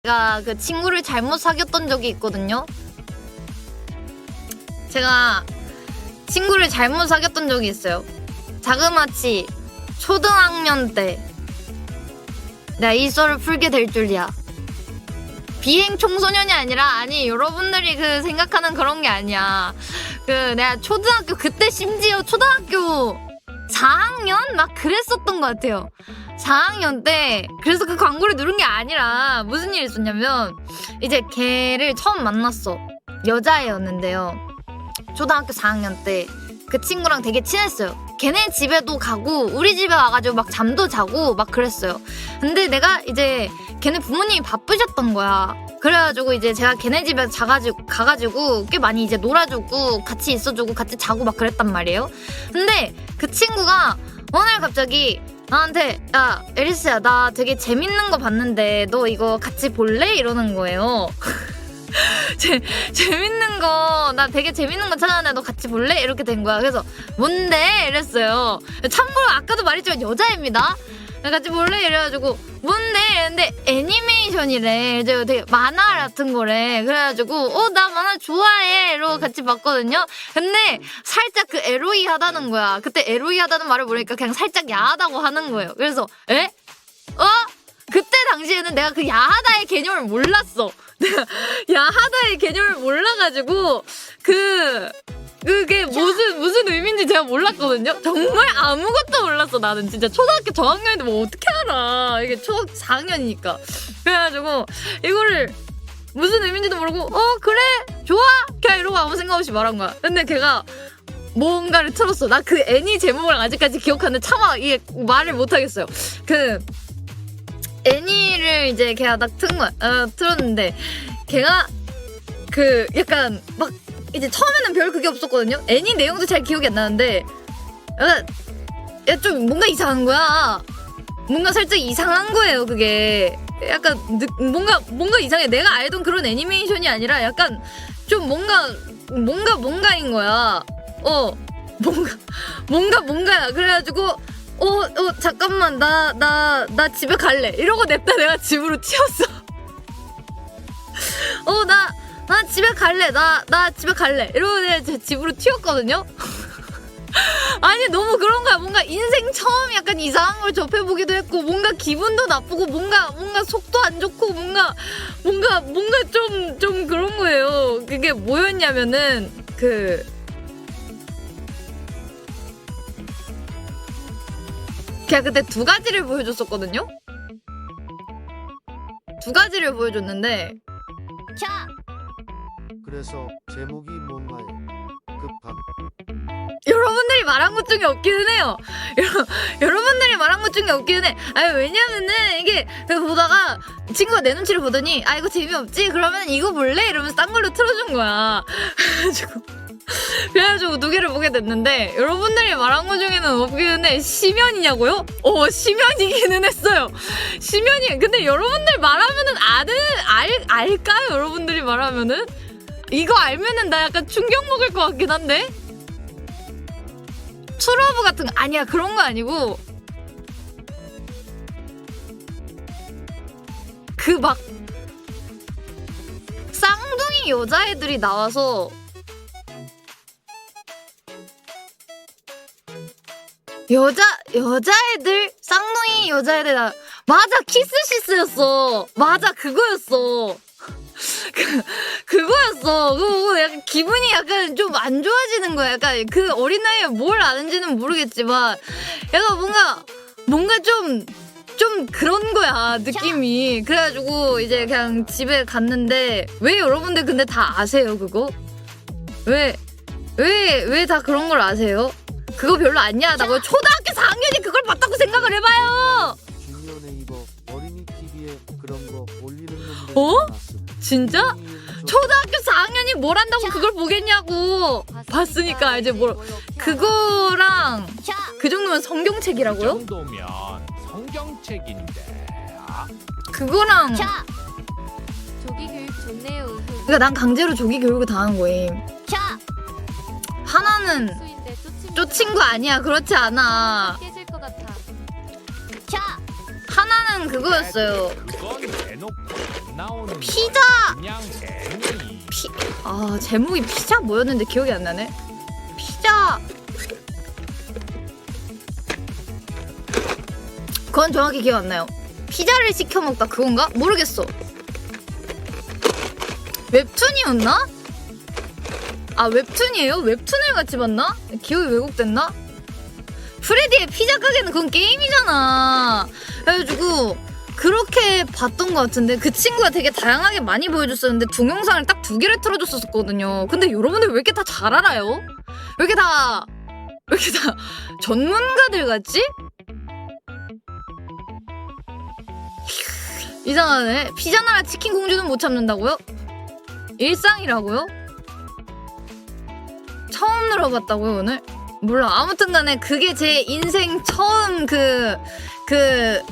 제가 그 친구를 잘못 사귀었던 적이 있거든요. 제가 친구를 잘못 사귀었던 적이 있어요. 자그마치 초등학년 때 내가 이 썰을 풀게 될 줄이야. 비행 청소년이 아니라, 아니 여러분들이 그 생각하는 그런 게 아니야. 그 내가 초등학교, 그때 심지어 초등학교 4학년 막 그랬었던 것 같아요. 4학년 때. 그래서 그 광고를 누른 게 아니라 무슨 일이 있었냐면, 이제 걔를 처음 만났어. 여자애였는데요. 초등학교 4학년 때 그 친구랑 되게 친했어요. 걔네 집에도 가고 우리 집에 와가지고 막 잠도 자고 막 그랬어요. 근데 내가 이제 걔네 부모님이 바쁘셨던 거야. 그래가지고 이제 제가 걔네 집에 가가지고 꽤 많이 이제 놀아주고 같이 있어주고 같이 자고 막 그랬단 말이에요. 근데 그 친구가 어느 날 갑자기 나한테, 야 에리스야, 나 되게 재밌는 거 봤는데 너 이거 같이 볼래? 이러는 거예요. 재밌는 거, 나 되게 재밌는 거 찾았는데 너 같이 볼래? 이렇게 된 거야. 그래서 뭔데? 이랬어요. 참고로 아까도 말했지만 여자입니다. 같이 볼래? 이래가지고 뭔데? 이랬는데 애니메이션이래. 이제 되게 만화 같은 거래. 그래가지고 나 만화 좋아해 이러고 같이 봤거든요. 근데 살짝 그 에로이 하다는 거야. 그때 에로이 하다는 말을 모르니까 그냥 살짝 야하다고 하는 거예요. 그래서 그때 당시에는 내가 그 야하다의 개념을 몰랐어. 내가 야하다의 개념을 몰라가지고 그게 무슨 의미인지 제가 몰랐거든요. 정말 아무것도 몰랐어. 나는 진짜 초등학교 저학년인데 뭐 어떻게 알아. 이게 초 4학년이니까. 그래가지고 이거를 무슨 의미인지도 모르고 그래 좋아 그냥 이러고 아무 생각 없이 말한 거야. 근데 걔가 뭔가를 틀었어. 나 그 애니 제목을 아직까지 기억하는데 차마 이게 말을 못하겠어요. 그 애니를 이제 걔가 딱 틀었는데 걔가 그 약간 막 이제 처음에는 별 그게 없었거든요. 애니 내용도 잘 기억이 안 나는데 좀 뭔가 이상한 거야. 뭔가 살짝 이상한 거예요. 그게 약간 뭔가 이상해. 내가 알던 그런 애니메이션이 아니라 약간 좀 뭔가인 거야. 뭔가야. 그래가지고 잠깐만 나 집에 갈래 이러고 냅다 내가 집으로 튀었어. 나 집에 갈래. 나 집에 갈래 이러고 내가 제 집으로 튀었거든요. 아니 너무 그런 거야. 뭔가 인생 처음 약간 이상한 걸 접해보기도 했고 뭔가 기분도 나쁘고 뭔가 속도 안 좋고 뭔가 좀 그런 거예요. 그게 뭐였냐면은 걔가 그때 두 가지를 보여줬었거든요? 두 가지를 보여줬는데 그래서 제목이 뭔가요? 급함. 여러분들이 말한 것 중에 없기는 해요. 여러분들이 말한 것 중에 없기는 해. 아니 왜냐면은 이게 보다가 친구가 내 눈치를 보더니 이거 재미없지? 그러면 이거 볼래? 이러면서 딴 걸로 틀어준 거야. 그래가지고 두 개를 보게 됐는데 여러분들이 말한 것 중에는 없기는 해. 심연이냐고요? 심연이기는 했어요. 심연이. 근데 여러분들이 말하면은 알까요? 여러분들이 말하면은 이거 알면은 나 약간 충격 먹을 것 같긴 한데. 트러브 같은 거 아니야. 그런 거 아니고 그 막 쌍둥이 여자애들이 나와서 여자애들 쌍둥이 여자애들 맞아 키스시스였어. 맞아 그거였어. 그거였어. 그거 약간 기분이 약간 좀 안 좋아지는 거야. 약간 그 어린 나이에 뭘 아는지는 모르겠지만 약간 뭔가 좀 그런 거야 느낌이. 그래가지고 이제 그냥 집에 갔는데 왜 여러분들 근데 다 아세요 그거? 왜 다 그런 걸 아세요? 그거 별로 안 야하다고요? 초등학교 4학년이 그걸 봤다고 생각을 해봐요. 중년 네이버 어린이 TV에 그런 거 올리는 놈들 진짜? 초등학교 4학년이 뭘 한다고 그걸 보겠냐고. 봤으니까 이제 그거랑 그 정도면 성경책이라고요? 그 정도면 성경책인데. 그거랑 조기 교육 좋네요. 그러니까 난 강제로 조기 교육을 당한 거임. 하나는 쫓친 거 아니야. 그렇지 않아. 깨질 것 같아. 하나는 그거였어요. 그건 내 대놓고 나오는 피자! 그냥 애니. 제목이 피자 뭐였는데 기억이 안 나네. 피자. 그건 정확히 기억 안 나요. 피자를 시켜 먹다 그건가? 모르겠어. 웹툰이었나? 아 웹툰이에요? 웹툰을 같이 봤나? 기억이 왜곡됐나? 프레디의 피자 가게는 그건 게임이잖아. 그래가지고 그렇게 봤던 것 같은데 그 친구가 되게 다양하게 많이 보여줬었는데 동영상을 딱 2개를 틀어줬었거든요. 근데 여러분들 왜 이렇게 다 잘 알아요? 왜 이렇게 다 전문가들 같지? 이상하네. 피자나라 치킨 공주는 못 참는다고요? 일상이라고요? 처음 들어봤다고요 오늘? 몰라. 아무튼 간에 그게 제 인생 처음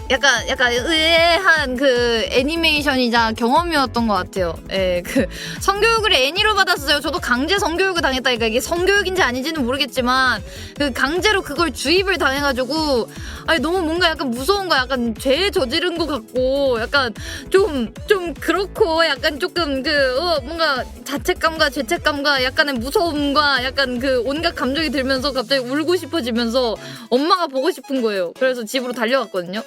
약간 의외한 그 애니메이션이자 경험이었던 것 같아요. 예, 그 성교육을 애니로 받았어요. 저도 강제 성교육을 당했다니까. 이게 성교육인지 아닌지는 모르겠지만 그 강제로 그걸 주입을 당해가지고 아니 너무 뭔가 약간 무서운 거, 약간 죄 저지른 것 같고 약간 좀 그렇고 약간 조금 뭔가 자책감과 죄책감과 약간의 무서움과 약간 그 온갖 감정이 들면서 갑자기 울고 싶어지면서 엄마가 보고 싶은 거예요. 그래서 집으로 달려갔거든요.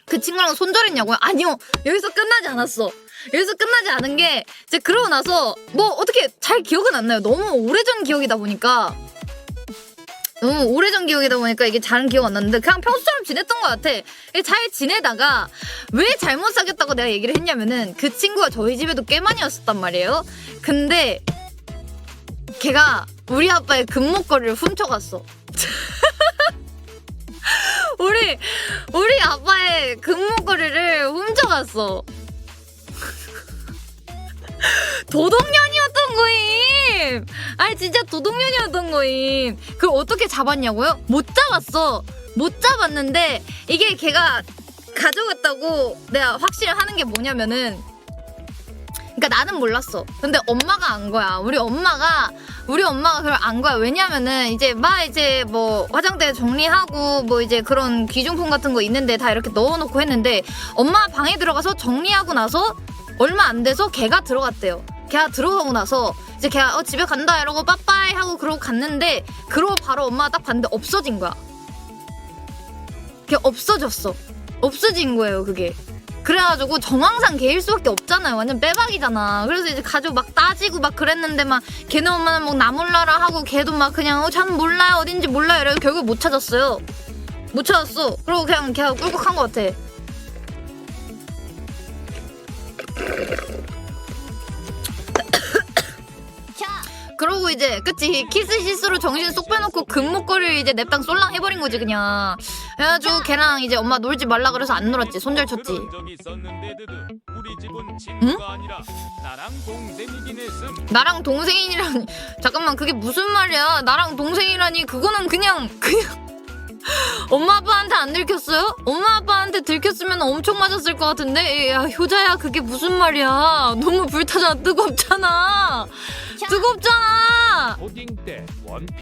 그 친구랑 손절했냐고요? 아니요. 여기서 끝나지 않았어. 여기서 끝나지 않은 게 이제 그러고 나서 뭐 어떻게 잘 기억은 안 나요. 너무 오래전 기억이다 보니까 이게 잘은 기억 안 나는데 그냥 평소처럼 지냈던 것 같아. 잘 지내다가 왜 잘못 사귀었다고 내가 얘기를 했냐면은 그 친구가 저희 집에도 꽤 많이 왔었단 말이에요. 근데 걔가 우리 아빠의 금목걸이를 훔쳐갔어. 우리 아빠의 금목걸이를 훔쳐갔어. 도둑년이었던 거임. 아니 진짜 도둑년이었던 거임. 그걸 어떻게 잡았냐고요? 못 잡았어. 못 잡았는데 이게 걔가 가져갔다고 내가 확실하는 게 뭐냐면은, 그러니까 나는 몰랐어. 근데 엄마가 안 거야. 우리 엄마가 그걸 안 거야. 왜냐면은 이제 뭐 화장대 정리하고 뭐 이제 그런 귀중품 같은 거 있는데 다 이렇게 넣어놓고 했는데 엄마 방에 들어가서 정리하고 나서 얼마 안 돼서 걔가 들어갔대요. 걔가 들어가고 나서 이제 걔가 집에 간다 이러고 빠빠이 하고 그러고 갔는데 그러고 바로 엄마가 딱 봤는데 없어진 거야. 걔 없어졌어. 없어진 거예요 그게. 그래가지고 정황상 걔일 수밖에 없잖아요. 완전 빼박이잖아. 그래서 이제 가지고 막 따지고 막 그랬는데 막 걔네 엄마는 막 나 몰라라 하고 걔도 막 그냥 전 몰라요 어딘지 몰라요 이래서 결국 못 찾았어요. 못 찾았어. 그리고 그냥 걔가 꿀꺽한 것 같아. 그러고 이제 그치 키스 실수로 정신 쏙 빼놓고 금목걸이를 이제 냅당 쏠랑 해버린 거지 그냥. 그래가지고 걔랑 이제 엄마 놀지 말라 그래서 안 놀았지. 손절 쳤지. 우리 집은 친구가 아니라 나랑 동생이긴 했음. 나랑 동생이라니. 잠깐만 그게 무슨 말이야. 나랑 동생이라니. 그거는 그냥 엄마 아빠한테 안 들켰어요? 엄마 아빠한테 들켰으면 엄청 맞았을 것 같은데. 야 효자야 그게 무슨 말이야. 너무 불타잖아. 뜨겁잖아. 뜨겁잖아. 초딩 때 원피스